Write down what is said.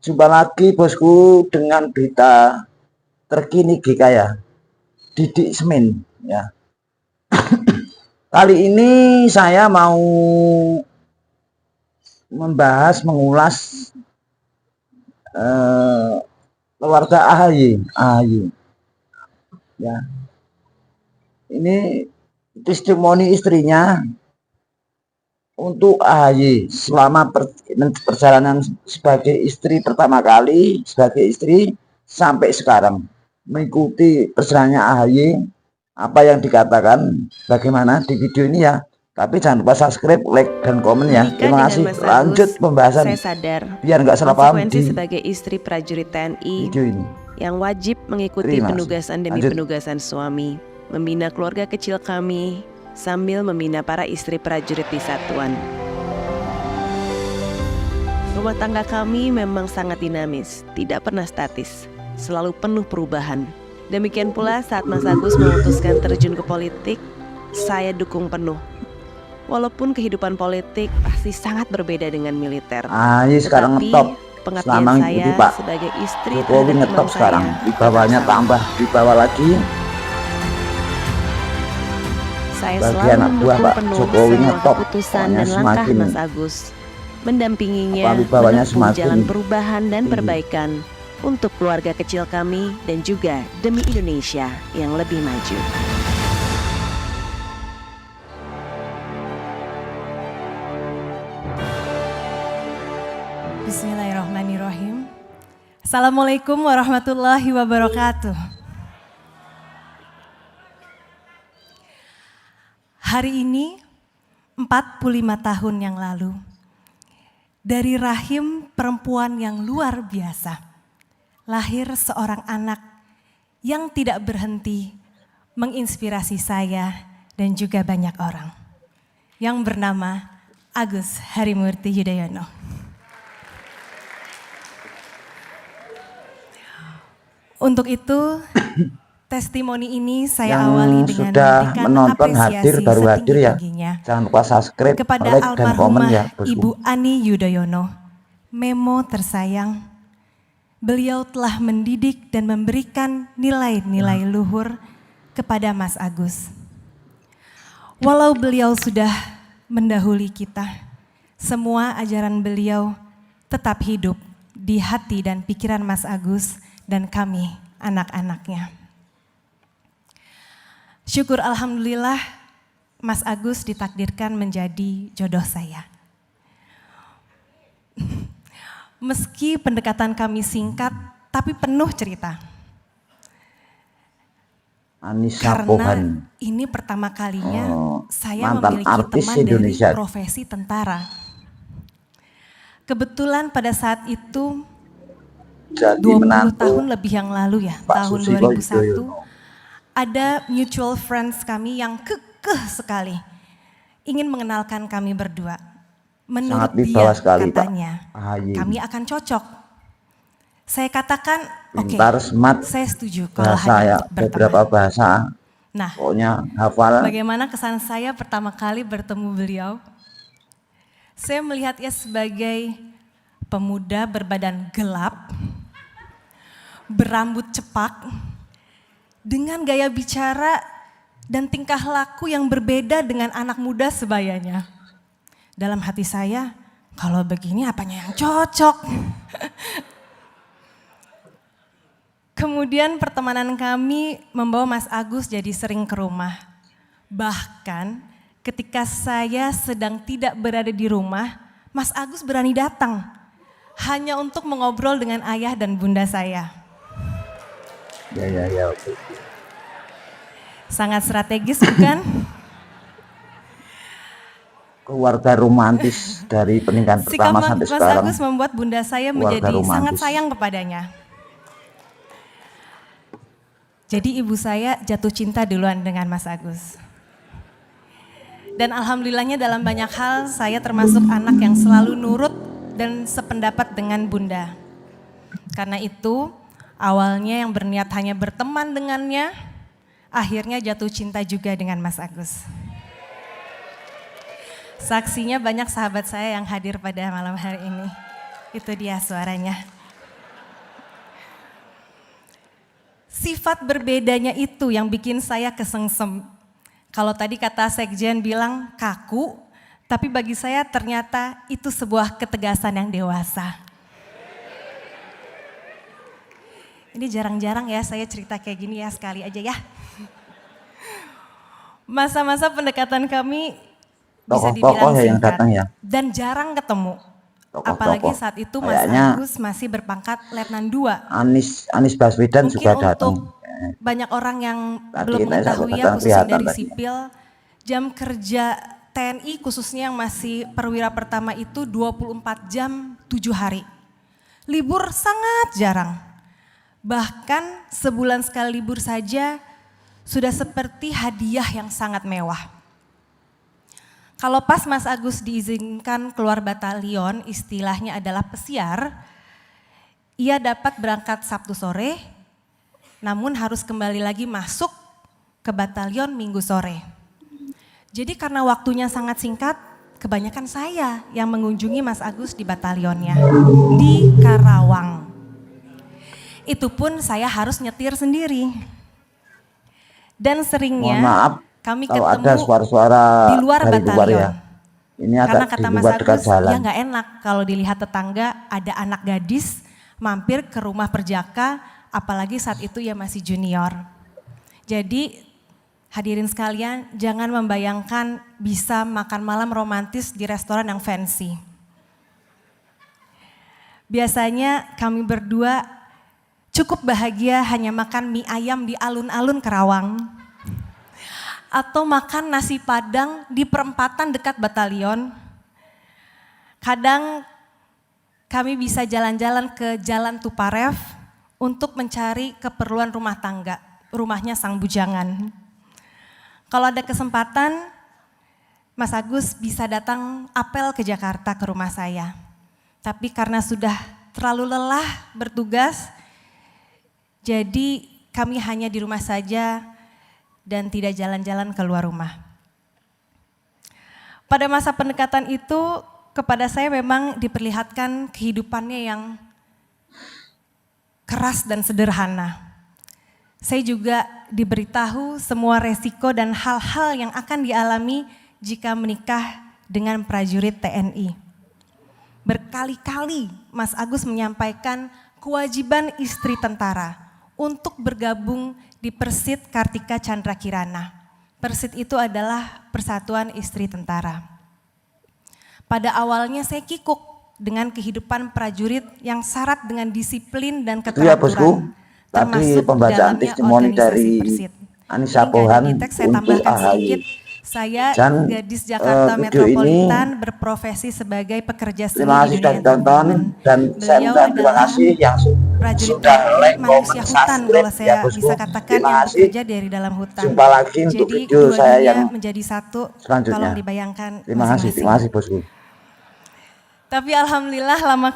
Jumpa lagi bosku dengan berita terkini GK ya. Didik Semin ya. Kali ini saya mau mengulas keluarga AHY ya. Ini testimoni istrinya untuk AHY selama perjalanan sebagai istri pertama kali, sebagai istri sampai sekarang, mengikuti perjalanannya AHY, apa yang dikatakan bagaimana di video ini ya. Tapi jangan lupa subscribe, like, dan komen ya. Terima kasih. Lanjut pembahasan. Saya sadar biar nggak salah paham di sebagai istri prajurit TNI video ini yang wajib mengikuti penugasan demi penugasan suami, membina keluarga kecil kami sambil membina para istri prajurit di satuan. Rumah tangga kami memang sangat dinamis, tidak pernah statis, selalu penuh perubahan. Demikian pula saat Mas Agus memutuskan terjun ke politik, saya dukung penuh. Walaupun kehidupan politik pasti sangat berbeda dengan militer. Sekarang ngetop. Pengabdian saya Pak sebagai istri Jokowi ngetop sekarang, di bawahnya tambah, di bawah lagi saya selalu mendukung penuh semua keputusan dan langkah Mas Agus, mendampinginya menempuh jalan perubahan dan perbaikan untuk keluarga kecil kami dan juga demi Indonesia yang lebih maju. Bismillahirrahmanirrahim. Assalamualaikum warahmatullahi wabarakatuh. Hari ini 45 tahun yang lalu, dari rahim perempuan yang luar biasa, lahir seorang anak yang tidak berhenti menginspirasi saya dan juga banyak orang, yang bernama Agus Harimurti Yudhoyono. Untuk itu, testimoni ini saya awali dengan memberikan apresiasi setinggi-tingginya jangan lupa subscribe, kepada like, dan komen ya, Ibu Ani Yudhoyono, Memo tersayang. Beliau telah mendidik dan memberikan nilai-nilai luhur kepada Mas Agus. Walau beliau sudah mendahului kita, semua ajaran beliau tetap hidup di hati dan pikiran Mas Agus dan kami anak-anaknya. Syukur alhamdulillah Mas Agus ditakdirkan menjadi jodoh saya. Meski pendekatan kami singkat tapi penuh cerita. Karena ini pertama kalinya saya memiliki teman Indonesia dari profesi tentara. Kebetulan pada saat itu 20 tahun lebih yang lalu ya, tahun 2001, ada mutual friends kami yang kekeh sekali ingin mengenalkan kami berdua. Menurut dia katanya, kami akan cocok. Saya katakan, oke, saya setuju kalau hanya beberapa bahasa. Nah, pokoknya hafal. Bagaimana kesan saya pertama kali bertemu beliau? Saya melihatnya sebagai pemuda berbadan gelap, berambut cepak, dengan gaya bicara dan tingkah laku yang berbeda dengan anak muda sebayanya. Dalam hati saya, kalau begini apanya yang cocok? Kemudian pertemanan kami membawa Mas Agus jadi sering ke rumah. Bahkan ketika saya sedang tidak berada di rumah, Mas Agus berani datang hanya untuk mengobrol dengan ayah dan bunda saya. Ya. Sangat strategis bukan? Keluarga romantis dari pernikahan pertama sampai sekarang. Mas Agus membuat bunda saya menjadi sangat sayang kepadanya. Jadi ibu saya jatuh cinta duluan dengan Mas Agus. Dan alhamdulillahnya dalam banyak hal saya termasuk anak yang selalu nurut dan sependapat dengan bunda. Karena itu awalnya yang berniat hanya berteman dengannya, akhirnya jatuh cinta juga dengan Mas Agus. Saksinya banyak sahabat saya yang hadir pada malam hari ini. Itu dia suaranya. Sifat berbedanya itu yang bikin saya kesengsem. Kalau tadi kata Sekjen bilang kaku, tapi bagi saya ternyata itu sebuah ketegasan yang dewasa. Ini jarang-jarang ya saya cerita kayak gini ya, sekali aja ya. Masa-masa pendekatan kami bisa dibilang Tokoh-tokoh yang singkat datang ya. dan jarang ketemu. Tokoh-tokoh. Apalagi saat itu Mas Kayaknya Agus masih berpangkat Letnan 2. Anies Baswedan Mungkin juga untuk datang. banyak orang yang Tadi belum kita mengetahui ya, sampaikan khususnya kelihatan dari tadi. sipil, jam kerja TNI khususnya yang masih perwira pertama itu 24 jam 7 hari. Libur sangat jarang. Bahkan sebulan sekali libur saja sudah seperti hadiah yang sangat mewah. Kalau pas Mas Agus diizinkan keluar batalion, istilahnya adalah pesiar, ia dapat berangkat Sabtu sore, namun harus kembali lagi masuk ke batalion Minggu sore. Jadi karena waktunya sangat singkat, kebanyakan saya yang mengunjungi Mas Agus di batalionnya, di Karawang. Itu pun saya harus nyetir sendiri. Dan seringnya Mohon maaf kami kalau ketemu ada suara-suara di luar dari luar batalion. ya. Ini Karena agak kata di Mas luar dekat Agus, jalan. ya nggak enak kalau dilihat tetangga ada anak gadis mampir ke rumah perjaka, apalagi saat itu ya masih junior. Jadi hadirin sekalian, jangan membayangkan bisa makan malam romantis di restoran yang fancy. Biasanya kami berdua cukup bahagia hanya makan mie ayam di alun-alun Karawang. Atau makan nasi padang di perempatan dekat batalion. Kadang kami bisa jalan-jalan ke Jalan Tuparev untuk mencari keperluan rumah tangga, rumahnya sang bujangan. Kalau ada kesempatan, Mas Agus bisa datang apel ke Jakarta ke rumah saya. Tapi karena sudah terlalu lelah bertugas, jadi kami hanya di rumah saja dan tidak jalan-jalan keluar rumah. Pada masa pendekatan itu kepada saya memang diperlihatkan kehidupannya yang keras dan sederhana. Saya juga diberitahu semua resiko dan hal-hal yang akan dialami jika menikah dengan prajurit TNI. Berkali-kali Mas Agus menyampaikan kewajiban istri tentara untuk bergabung di Persit Kartika Chandra Kirana. Persit itu adalah Persatuan Istri Tentara. Pada awalnya saya kikuk dengan kehidupan prajurit yang syarat dengan disiplin dan Itu ya bosku, keteraturan. tadi Termasuk pembacaan dalamnya testimoni organisasi dari Persit. Anissa Ini nggak ada Pohan di teks, saya untuk tambahkan AHY. sedikit. Saya Dan, gadis Jakarta video Metropolitan berprofesi sebagai pekerja seni Terima di kasih dunia sudah ditonton entertainment. dan saya Beliau ucapkan terima adalah kasih yang prajurit sudah TNI, like, comment, manusia hutan subscribe kalau ya saya bosku. bisa katakan Terima yang kasih. bekerja dari dalam hutan. Jumpa lagi untuk Jadi video dua saya dunia yang menjadi satu, selanjutnya. tolong dibayangkan Terima kasih masing-masing. bosku. Tapi alhamdulillah lama